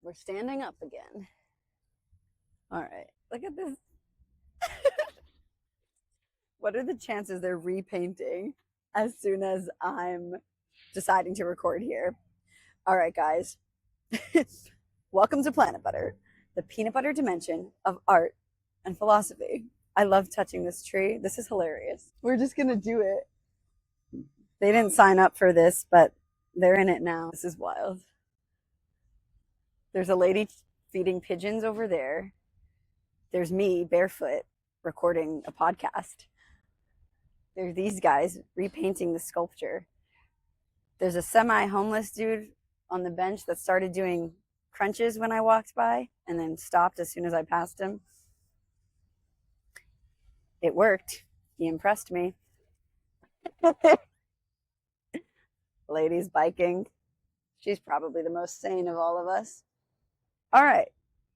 We're standing up again. All right, look at this. What are the chances they're repainting as soon as I'm deciding to record here? All right, guys. Welcome to Planit Butter, the peanut butter dimension of art and philosophy. I love touching this tree. This is hilarious. We're just going to do it. They didn't sign up for this, but they're in it now. This is wild. There's a lady feeding pigeons over there. There's me barefoot recording a podcast. There's these guys repainting the sculpture. There's a semi-homeless dude on the bench that started doing crunches when I walked by and then stopped as soon as I passed him. It worked. He impressed me. Lady's biking. She's probably the most sane of all of us. All right,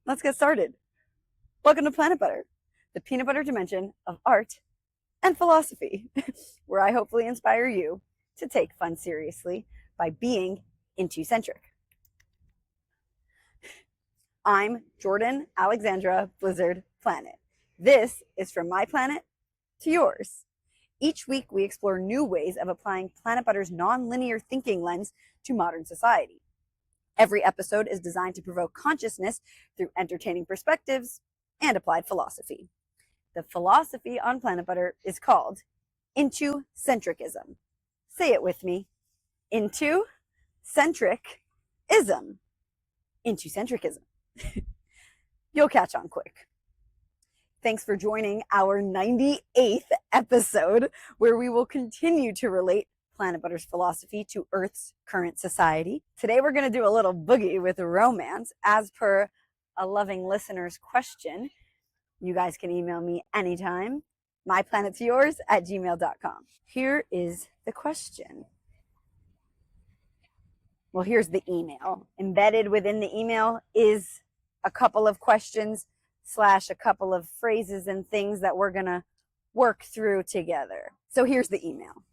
let's get started. Welcome to Planit Butter, the peanut butter dimension of art and philosophy, where I hopefully inspire you to take fun seriously by being Intucentric. I'm Jordan Alexandra Blizzard Planet. This is from my planet to yours. Each week, we explore new ways of applying Planit Butter's non-linear thinking lens to modern society. Every episode is designed to provoke consciousness through entertaining perspectives and applied philosophy. The philosophy on Planit Butter is called Intucentricism. Say it with me. Intu-centric-ism. Intucentricism. You'll catch on quick. Thanks for joining our 98th episode, where we will continue to relate Planit Butter's philosophy to Earth's current society. Today we're going to do a little boogie with romance as per a loving listener's question. You guys can email me anytime, myplanettoyours@gmail.com. Here is the question. Well, here's the email. Embedded within the email is a couple of questions / a couple of phrases and things that we're going to work through together. So here's the email.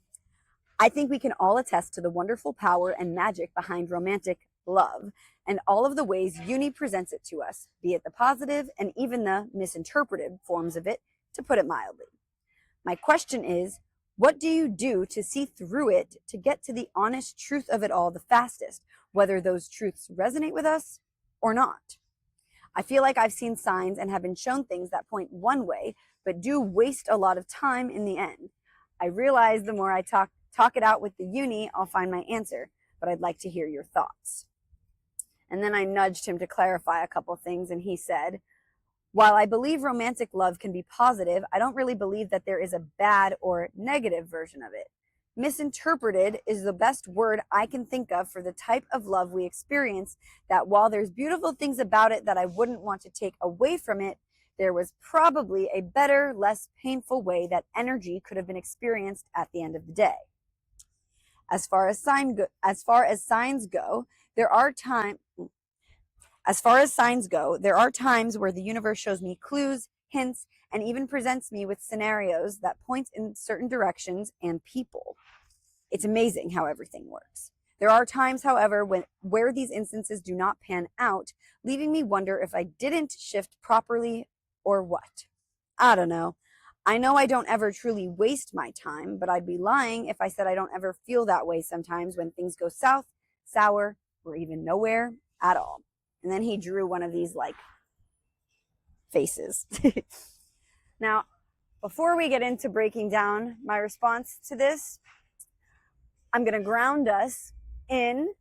I think we can all attest to the wonderful power and magic behind romantic love and all of the ways uni presents it to us, be it the positive and even the misinterpreted forms of it, to put it mildly. My question is, what do you do to see through it to get to the honest truth of it all the fastest, whether those truths resonate with us or not? I feel like I've seen signs and have been shown things that point one way, but do waste a lot of time in the end. I realize the more I talk it out with the uni, I'll find my answer, but I'd like to hear your thoughts. And then I nudged him to clarify a couple things, and he said, while I believe romantic love can be positive, I don't really believe that there is a bad or negative version of it. Misinterpreted is the best word I can think of for the type of love we experience, that while there's beautiful things about it that I wouldn't want to take away from it, there was probably a better, less painful way that energy could have been experienced at the end of the day. As far as signs go, there are times where the universe shows me clues, hints, and even presents me with scenarios that point in certain directions and people. It's amazing how everything works. There are times, however, where these instances do not pan out, leaving me wonder if I didn't shift properly or what. I don't know. I know I don't ever truly waste my time, but I'd be lying if I said I don't ever feel that way sometimes when things go south, sour, or even nowhere at all. And then he drew one of these like faces. Now, before we get into breaking down my response to this, I'm going to ground us in,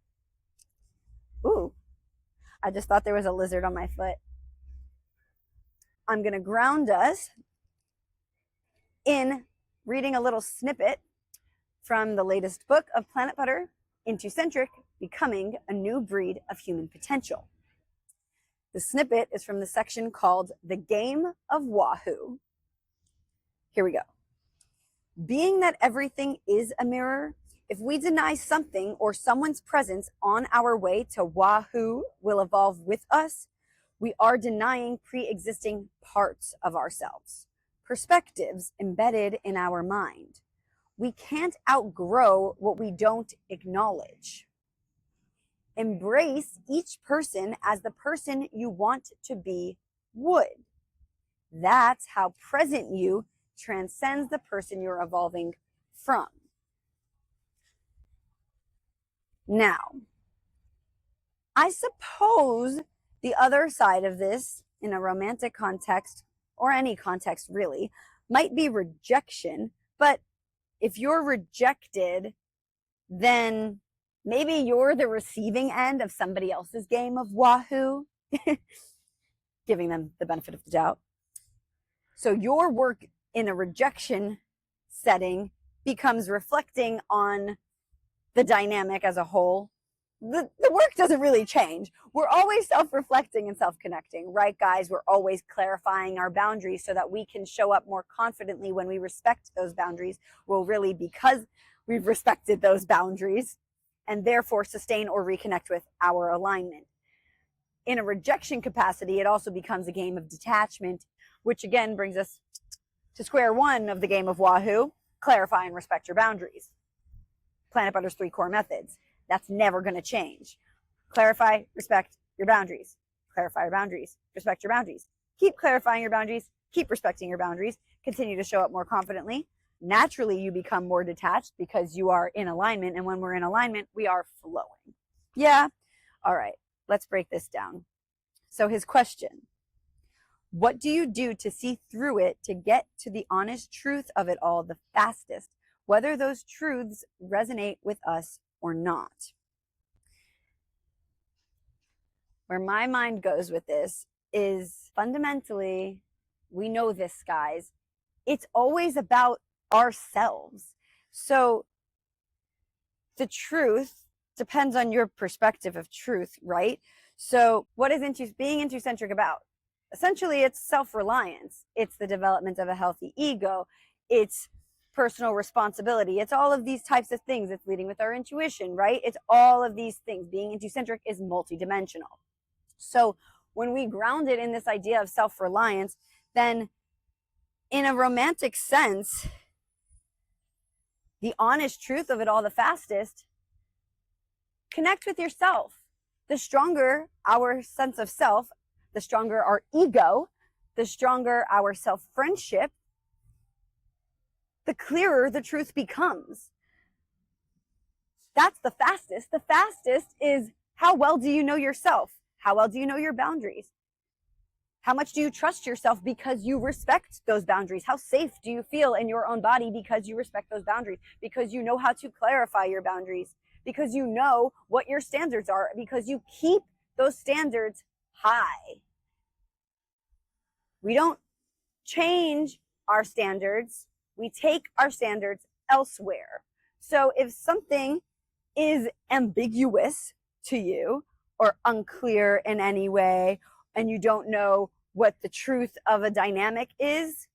I just thought there was a lizard on my foot. I'm going to ground us in reading a little snippet from the latest book of Planit Butter, Intucentric, Becoming a New Breed of Human Potential. The snippet is from the section called The Game of Wha-Who. Here we go. Being that everything is a mirror, if we deny something or someone's presence on our way to Wha-Who will evolve with us, we are denying pre-existing parts of ourselves, perspectives embedded in our mind. We can't outgrow what we don't acknowledge. Embrace each person as the person you want to be would. That's how present you transcends the person you're evolving from. Now, I suppose the other side of this, in a romantic context, or any context really, might be rejection. But if you're rejected, then maybe you're the receiving end of somebody else's game of Wha-Who, giving them the benefit of the doubt. So your work in a rejection setting becomes reflecting on the dynamic as a whole. The work doesn't really change. We're always self-reflecting and self-connecting, right, guys? We're always clarifying our boundaries so that we can show up more confidently when we respect those boundaries. Well, really, because we've respected those boundaries and therefore sustain or reconnect with our alignment. In a rejection capacity, it also becomes a game of detachment, which again brings us to square one of the game of Wha-Who: clarify and respect your boundaries. Planit Butter's 3 core methods. That's never going to change. Clarify, respect your boundaries. Clarify your boundaries. Respect your boundaries. Keep clarifying your boundaries. Keep respecting your boundaries. Continue to show up more confidently. Naturally, you become more detached because you are in alignment. And when we're in alignment, we are flowing. Yeah? All right. Let's break this down. So his question: what do you do to see through it, to get to the honest truth of it all the fastest, whether those truths resonate with us or not? Where my mind goes with this is fundamentally, we know this, guys, it's always about ourselves. So the truth depends on your perspective of truth, right? So what is being Intucentric about? Essentially, it's self-reliance. It's the development of a healthy ego. It's personal responsibility. It's all of these types of things. It's leading with our intuition, right? It's all of these things. Being Intucentric is multidimensional. So when we ground it in this idea of self-reliance, then in a romantic sense, the honest truth of it all the fastest, connect with yourself. The stronger our sense of self, the stronger our ego, the stronger our self-friendship, the clearer the truth becomes. That's the fastest. The fastest is, how well do you know yourself? How well do you know your boundaries? How much do you trust yourself because you respect those boundaries? How safe do you feel in your own body because you respect those boundaries? Because you know how to clarify your boundaries, because you know what your standards are, because you keep those standards high. We don't change our standards. We take our standards elsewhere. So if something is ambiguous to you or unclear in any way, and you don't know what the truth of a dynamic is,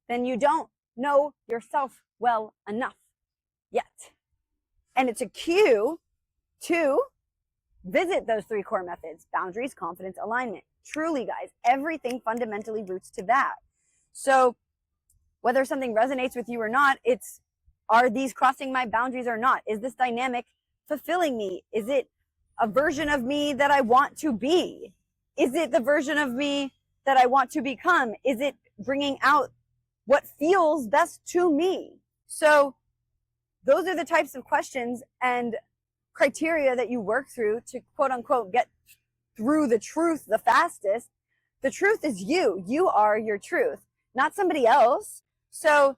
then you don't know yourself well enough yet. And it's a cue to visit those 3 core methods: boundaries, confidence, alignment. Truly, guys, everything fundamentally roots to that. So whether something resonates with you or not, it's, are these crossing my boundaries or not? Is this dynamic fulfilling me? Is it a version of me that I want to be? Is it the version of me that I want to become? Is it bringing out what feels best to me? So those are the types of questions and criteria that you work through to, quote unquote, get through the truth the fastest. The truth is you. You are your truth, not somebody else. So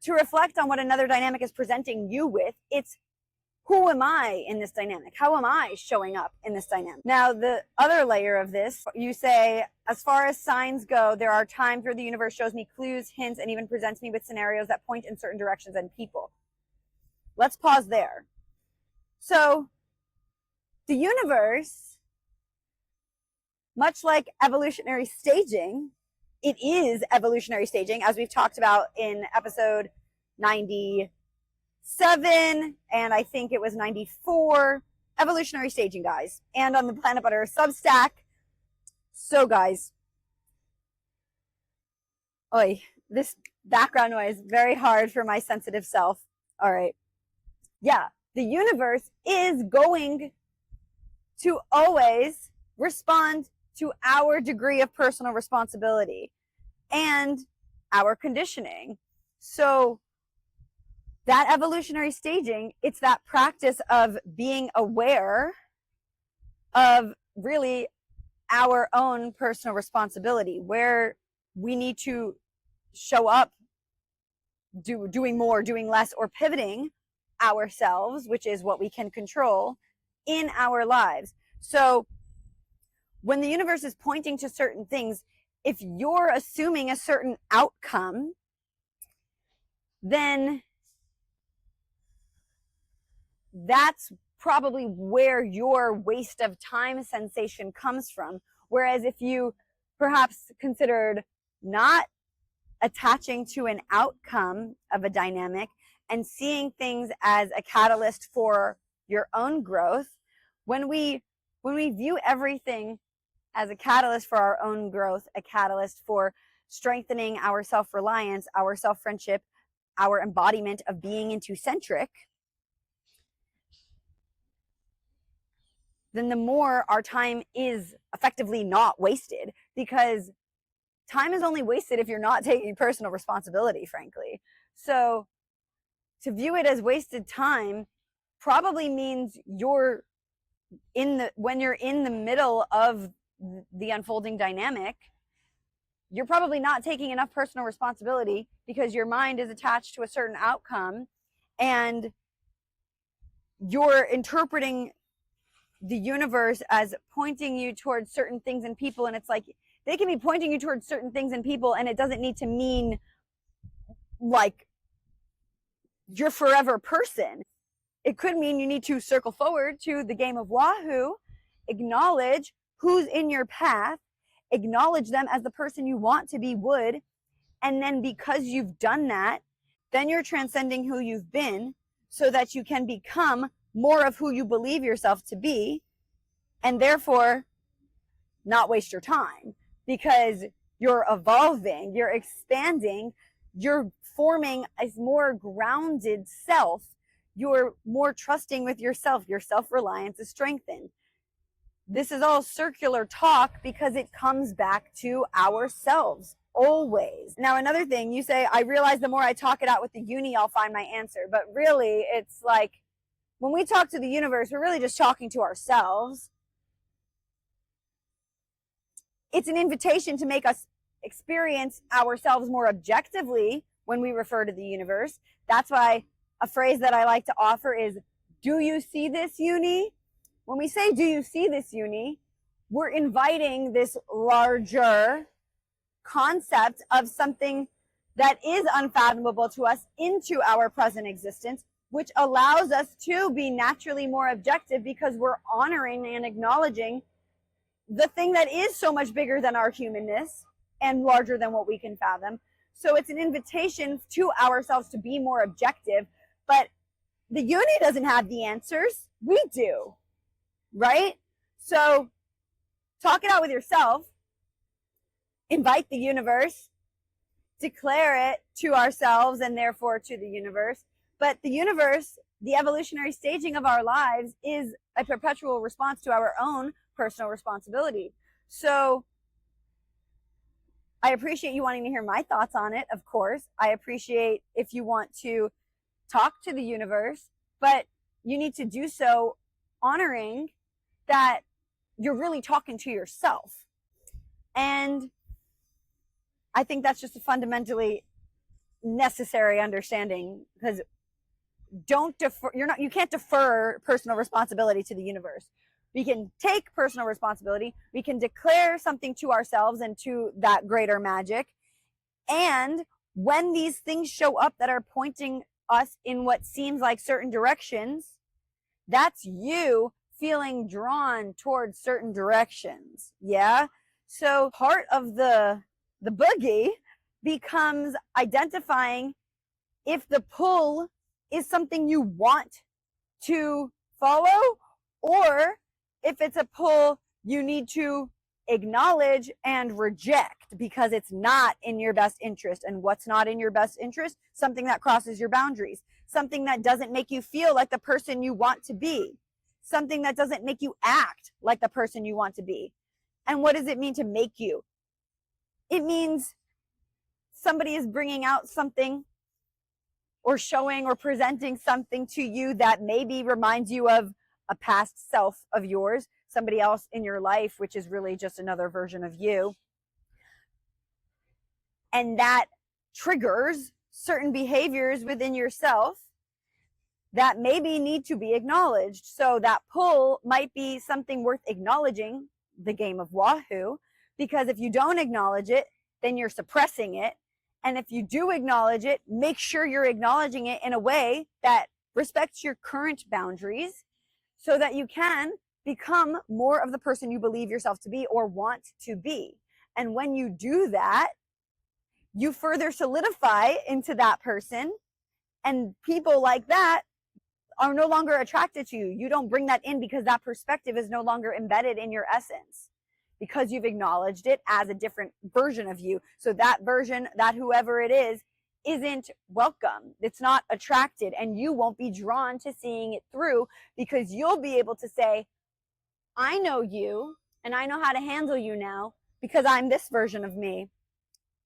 to reflect on what another dynamic is presenting you with, it's, who am I in this dynamic? How am I showing up in this dynamic? Now, the other layer of this, you say, as far as signs go, there are times where the universe shows me clues, hints, and even presents me with scenarios that point in certain directions and people. Let's pause there. So the universe, much like evolutionary staging, it is evolutionary staging, as we've talked about in episode 97, and I think it was 94, evolutionary staging, guys, and on the Planit Butter Substack. So, guys, this background noise, very hard for my sensitive self. All right. Yeah, the universe is going to always respond to our degree of personal responsibility and our conditioning. So that evolutionary staging, it's that practice of being aware of really our own personal responsibility, where we need to show up doing more, doing less, or pivoting ourselves, which is what we can control in our lives. So when the universe is pointing to certain things, if you're assuming a certain outcome, then that's probably where your waste of time sensation comes from. Whereas if you perhaps considered not attaching to an outcome of a dynamic and seeing things as a catalyst for your own growth, when we view everything as a catalyst for our own growth, a catalyst for strengthening our self-reliance, our self-friendship, our embodiment of being Intu-centric, then the more our time is effectively not wasted, because time is only wasted if you're not taking personal responsibility, frankly. So to view it as wasted time probably means when you're in the middle of the unfolding dynamic, you're probably not taking enough personal responsibility because your mind is attached to a certain outcome and you're interpreting the universe as pointing you towards certain things and people. And it's like, they can be pointing you towards certain things and people, and it doesn't need to mean like you're forever person. It could mean you need to circle forward to the game of Wha-Who, acknowledge who's in your path, acknowledge them as the person you want to be would, and then because you've done that, then you're transcending who you've been so that you can become more of who you believe yourself to be, and therefore not waste your time, because you're evolving, you're expanding, you're forming a more grounded self, you're more trusting with yourself, your self-reliance is strengthened. This is all circular talk because it comes back to ourselves always. Now, another thing, you say, I realize the more I talk it out with the uni, I'll find my answer. But really, it's like, when we talk to the universe, we're really just talking to ourselves. It's an invitation to make us experience ourselves more objectively when we refer to the universe. That's why a phrase that I like to offer is, do you see this, uni? When we say, do you see this, uni, we're inviting this larger concept of something that is unfathomable to us into our present existence, which allows us to be naturally more objective because we're honoring and acknowledging the thing that is so much bigger than our humanness and larger than what we can fathom. So it's an invitation to ourselves to be more objective, but the uni doesn't have the answers. We do, right? So talk it out with yourself, invite the universe, declare it to ourselves and therefore to the universe. But the universe, the evolutionary staging of our lives, is a perpetual response to our own personal responsibility. So I appreciate you wanting to hear my thoughts on it, of course. I appreciate if you want to talk to the universe, but you need to do so honoring that you're really talking to yourself. And I think that's just a fundamentally necessary understanding, because you can't defer personal responsibility to the universe. We can take personal responsibility. We can declare something to ourselves and to that greater magic. And when these things show up that are pointing us in what seems like certain directions, that's you feeling drawn towards certain directions. Yeah. So part of the boogie becomes identifying if the pull is something you want to follow, or if it's a pull you need to acknowledge and reject because it's not in your best interest. And what's not in your best interest? Something that crosses your boundaries, something that doesn't make you feel like the person you want to be, something that doesn't make you act like the person you want to be. And what does it mean to make you? It means somebody is bringing out something or showing or presenting something to you that maybe reminds you of a past self of yours, somebody else in your life, which is really just another version of you. And that triggers certain behaviors within yourself that maybe need to be acknowledged. So that pull might be something worth acknowledging, the game of Wha-Who, because if you don't acknowledge it, then you're suppressing it. And if you do acknowledge it, make sure you're acknowledging it in a way that respects your current boundaries so that you can become more of the person you believe yourself to be or want to be. And when you do that, you further solidify into that person, and people like that are no longer attracted to you. You don't bring that in because that perspective is no longer embedded in your essence, because you've acknowledged it as a different version of you. So that version, that whoever it is, isn't welcome. It's not attracted, and you won't be drawn to seeing it through, because you'll be able to say, I know you and I know how to handle you now because I'm this version of me.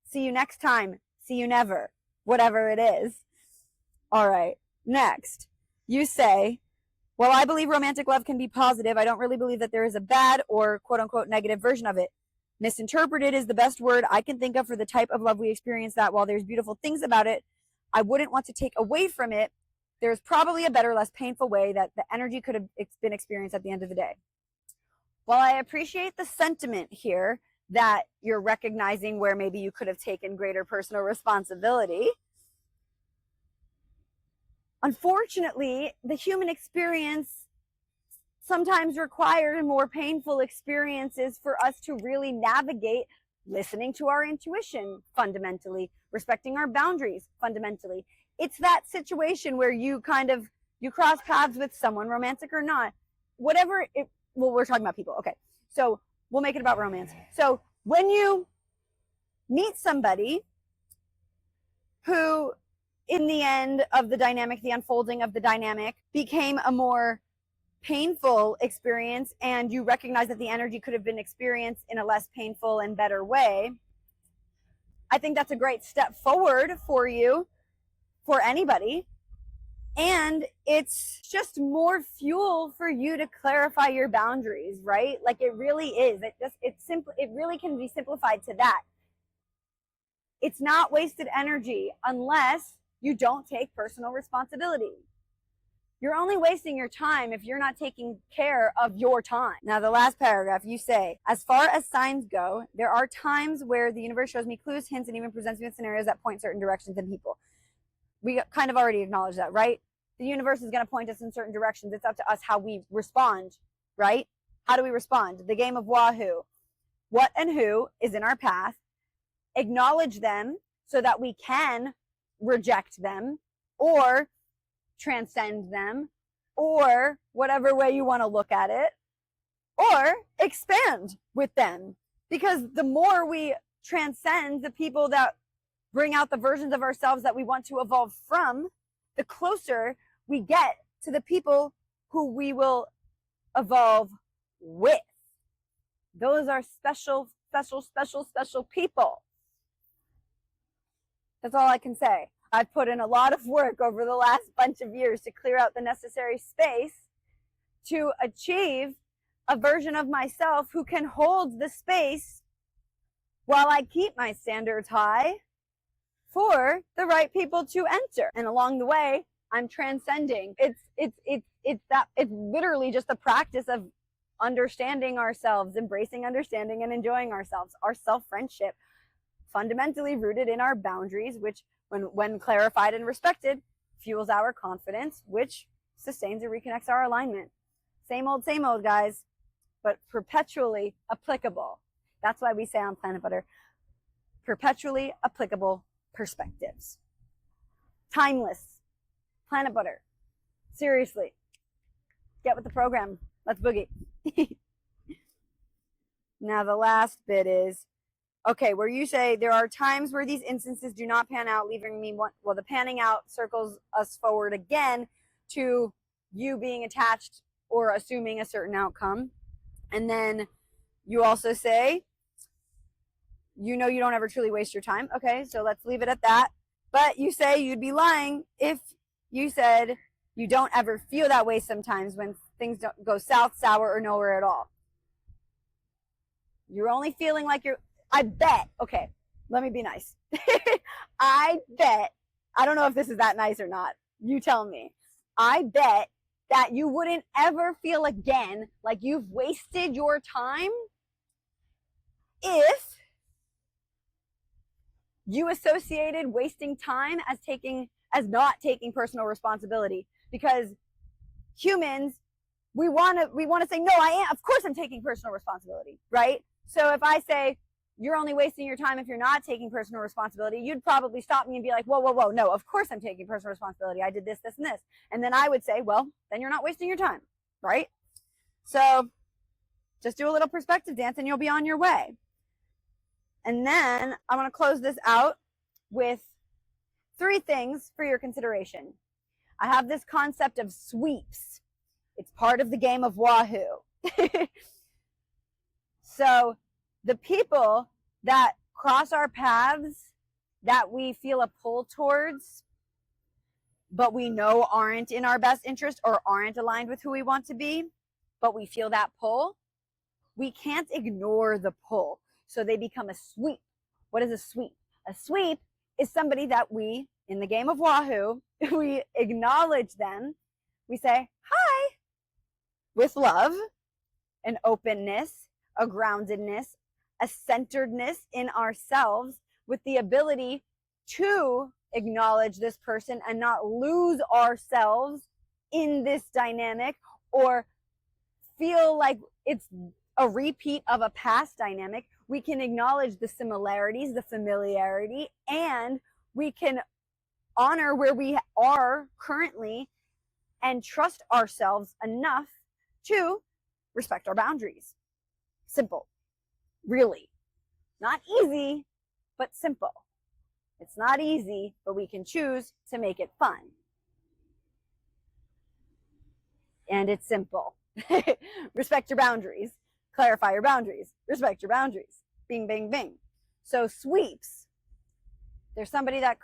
See you next time. See you never. Whatever it is. All right. Next, you say, well, I believe romantic love can be positive. I don't really believe that there is a bad or quote unquote negative version of it. Misinterpreted is the best word I can think of for the type of love we experience, that while there's beautiful things about it, I wouldn't want to take away from it. There's probably a better, less painful way that the energy could have been experienced at the end of the day. While I appreciate the sentiment here that you're recognizing where maybe you could have taken greater personal responsibility, unfortunately, the human experience sometimes requires more painful experiences for us to really navigate listening to our intuition fundamentally, respecting our boundaries fundamentally. It's that situation where you cross paths with someone, romantic or not, whatever it, well, we're talking about people. Okay. So we'll make it about romance. So when you meet somebody who, in the end of the dynamic, the unfolding of the dynamic, became a more painful experience, and you recognize that the energy could have been experienced in a less painful and better way, I think that's a great step forward for you, for anybody. And it's just more fuel for you to clarify your boundaries, right? Like it really is. It really can be simplified to that. It's not wasted energy unless you don't take personal responsibility. You're only wasting your time if you're not taking care of your time. Now, the last paragraph, you say, as far as signs go, there are times where the universe shows me clues, hints, and even presents me with scenarios that point certain directions in people. We kind of already acknowledged that, right? The universe is going to point us in certain directions. It's up to us how we respond, right? How do we respond? The game of Wha-Who. What and who is in our path. Acknowledge them so that we can reject them or transcend them, or whatever way you want to look at it, or expand with them. Because the more we transcend the people that bring out the versions of ourselves that we want to evolve from, the closer we get to the people who we will evolve with. Those are special, special, special, special people. That's all I can say. I've put in a lot of work over the last bunch of years to clear out the necessary space to achieve a version of myself who can hold the space while I keep my standards high for the right people to enter. And along the way, I'm transcending. It's literally just the practice of understanding ourselves, embracing understanding and enjoying ourselves. Our self-friendship, fundamentally rooted in our boundaries, which when clarified and respected, fuels our confidence, which sustains and reconnects our alignment. Same old, guys, but perpetually applicable. That's why we say on Planit Butter, perpetually applicable perspectives. Timeless. Planit Butter. Seriously. Get with the program. Let's boogie. Now the last bit is, Okay, where you say there are times where these instances do not pan out, leaving me well, the panning out circles us forward again to you being attached or assuming a certain outcome. And then you also say, you know, you don't ever truly waste your time. Okay, so let's leave it at that. But you say you'd be lying if you said you don't ever feel that way sometimes when things don't go south, sour, or nowhere at all. You're only feeling like you're, I bet, okay, let me be nice. I bet, I don't know if this is that nice or not. You tell me. I bet that you wouldn't ever feel again like you've wasted your time if you associated wasting time as not taking personal responsibility. Because humans, we want to say, no, I am, of course I'm taking personal responsibility, right? So if I say you're only wasting your time if you're not taking personal responsibility, you'd probably stop me and be like, whoa, whoa, whoa, no, of course I'm taking personal responsibility. I did this, this, and this. And then I would say, well, then you're not wasting your time, right? So just do a little perspective dance and you'll be on your way. And then I'm going to close this out with 3 things for your consideration. I have this concept of sweeps. It's part of the game of Wha-Who. So the people that cross our paths that we feel a pull towards, but we know aren't in our best interest or aren't aligned with who we want to be, but we feel that pull, we can't ignore the pull. So they become a sweep. What is a sweep? A sweep is somebody that we, in the game of Wha-Who, we acknowledge them. We say, hi, with love, an openness, a groundedness, a centeredness in ourselves, with the ability to acknowledge this person and not lose ourselves in this dynamic or feel like it's a repeat of a past dynamic. We can acknowledge the similarities, the familiarity, and we can honor where we are currently and trust ourselves enough to respect our boundaries. Simple. Really. Not easy, but simple. It's not easy, but we can choose to make it fun. And it's simple. Respect your boundaries. Clarify your boundaries. Respect your boundaries. Bing, bing, bing. So sweeps. There's somebody that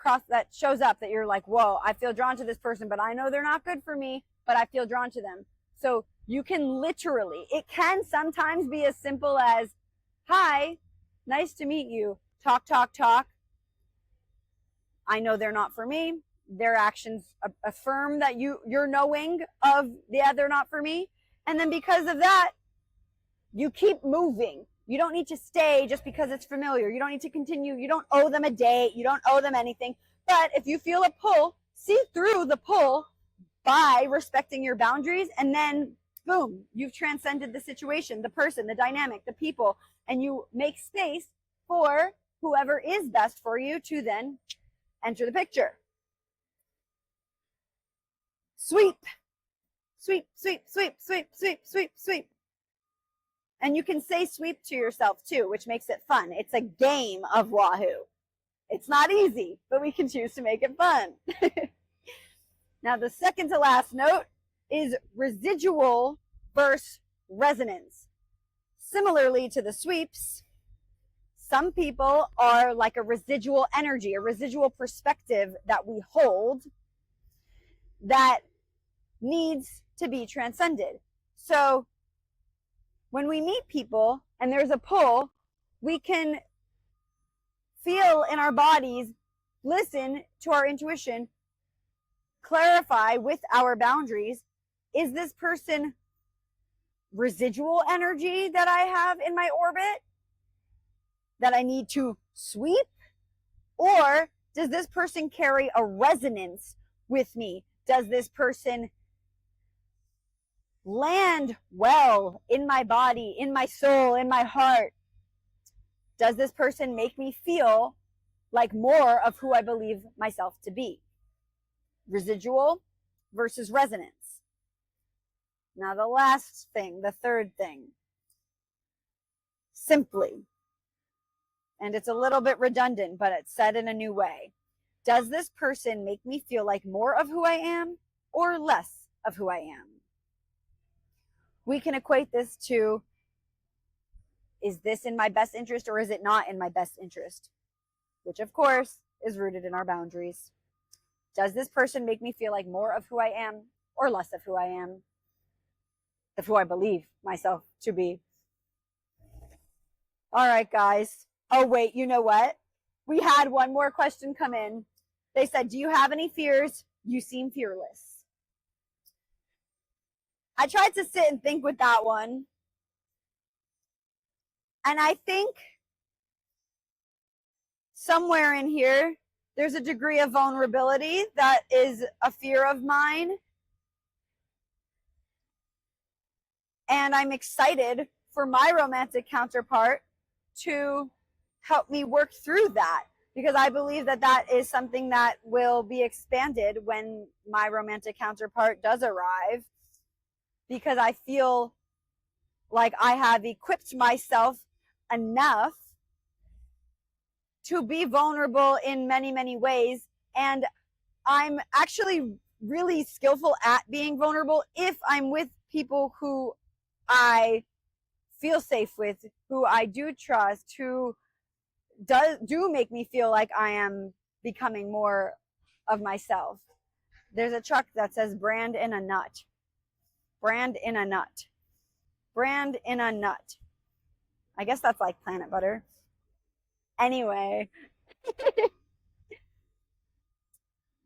shows up that you're like, whoa, I feel drawn to this person, but I know they're not good for me, but I feel drawn to them. So you can literally, it can sometimes be as simple as, hi, nice to meet you. Talk, talk, talk. I know they're not for me. Their actions affirm that you're knowing of, yeah, they're not for me. And then because of that, you keep moving. You don't need to stay just because it's familiar. You don't need to continue. You don't owe them a date. You don't owe them anything. But if you feel a pull, see through the pull by respecting your boundaries, and then boom, you've transcended the situation, the person, the dynamic, the people, and you make space for whoever is best for you to then enter the picture. Sweep, sweep, sweep, sweep, sweep, sweep, sweep, sweep. And you can say sweep to yourself too, which makes it fun. It's a game of Wha-Who. It's not easy, but we can choose to make it fun. Now, the second to last note is residual versus resonance. Similarly to the sweeps, some people are like a residual energy, a residual perspective that we hold that needs to be transcended. So when we meet people and there's a pull, we can feel in our bodies, listen to our intuition, clarify with our boundaries, is this person residual energy that I have in my orbit that I need to sweep? Or does this person carry a resonance with me? Does this person land well in my body, in my soul, in my heart? Does this person make me feel like more of who I believe myself to be? Residual versus resonance. Now the last thing, the third thing, simply and it's a little bit redundant, but it's said in a new way. Does this person make me feel like more of who I am or less of who I am? We can equate this to, is this in my best interest or is it not in my best interest? Which, of course, is rooted in our boundaries. Does this person make me feel like more of who I am or less of who I am? Of who I believe myself to be. All right, guys. Oh, wait, you know what? We had one more question come in. They said, do you have any fears? You seem fearless. I tried to sit and think with that one. And I think somewhere in here, there's a degree of vulnerability that is a fear of mine. And I'm excited for my romantic counterpart to help me work through that, because I believe that that is something that will be expanded when my romantic counterpart does arrive, because I feel like I have equipped myself enough to be vulnerable in many, many ways. And I'm actually really skillful at being vulnerable if I'm with people who I feel safe with, who I do trust, who do make me feel like I am becoming more of myself. There's a truck that says brand in a nut. Brand in a nut. Brand in a nut. I guess that's like Planit Butter. Anyway.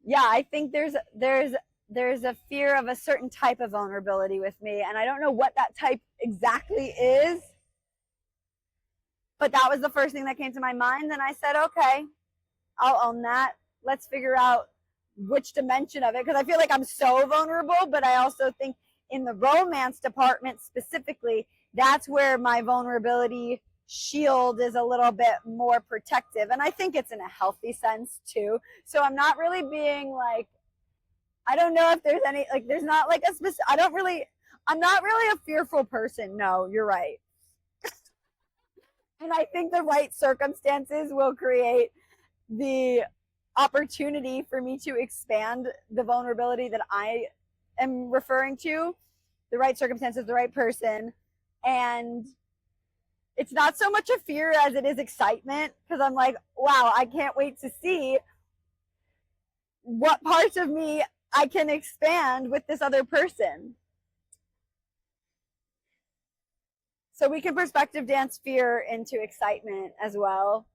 Yeah, I think there's a fear of a certain type of vulnerability with me, and I don't know what that type exactly is, but that was the first thing that came to my mind. And I said, okay, I'll own that. Let's figure out which dimension of it, because I feel like I'm so vulnerable, but I also think in the romance department specifically, that's where my vulnerability shield is a little bit more protective, and I think it's in a healthy sense too. So I'm not really being like, I don't know if there's any, like, there's not like a specific, I'm not really a fearful person. No, you're right. And I think the right circumstances will create the opportunity for me to expand the vulnerability that I am referring to. The right circumstances, the right person. And it's not so much a fear as it is excitement, because I'm like, wow, I can't wait to see what parts of me I can expand with this other person. So we can perspective dance fear into excitement as well.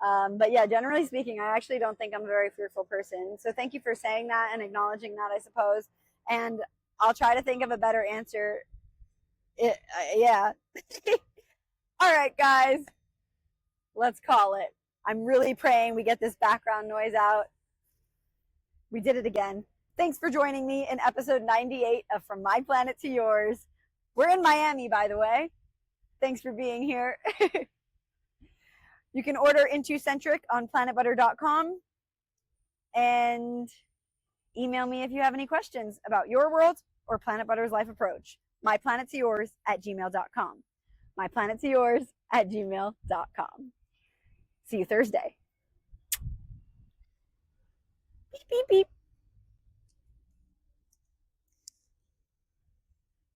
But yeah, generally speaking, I actually don't think I'm a very fearful person. So thank you for saying that and acknowledging that, I suppose. And I'll try to think of a better answer. Yeah. All right, guys. Let's call it. I'm really praying we get this background noise out. We did it again. Thanks for joining me in episode 98 of From My Planet to Yours. We're in Miami, by the way. Thanks for being here. You can order Intucentric on planitbutter.com and email me if you have any questions about your world or Planit Butter's life approach. myplanettoyours@gmail.com. myplanettoyours@gmail.com. See you Thursday. Beep, beep, beep.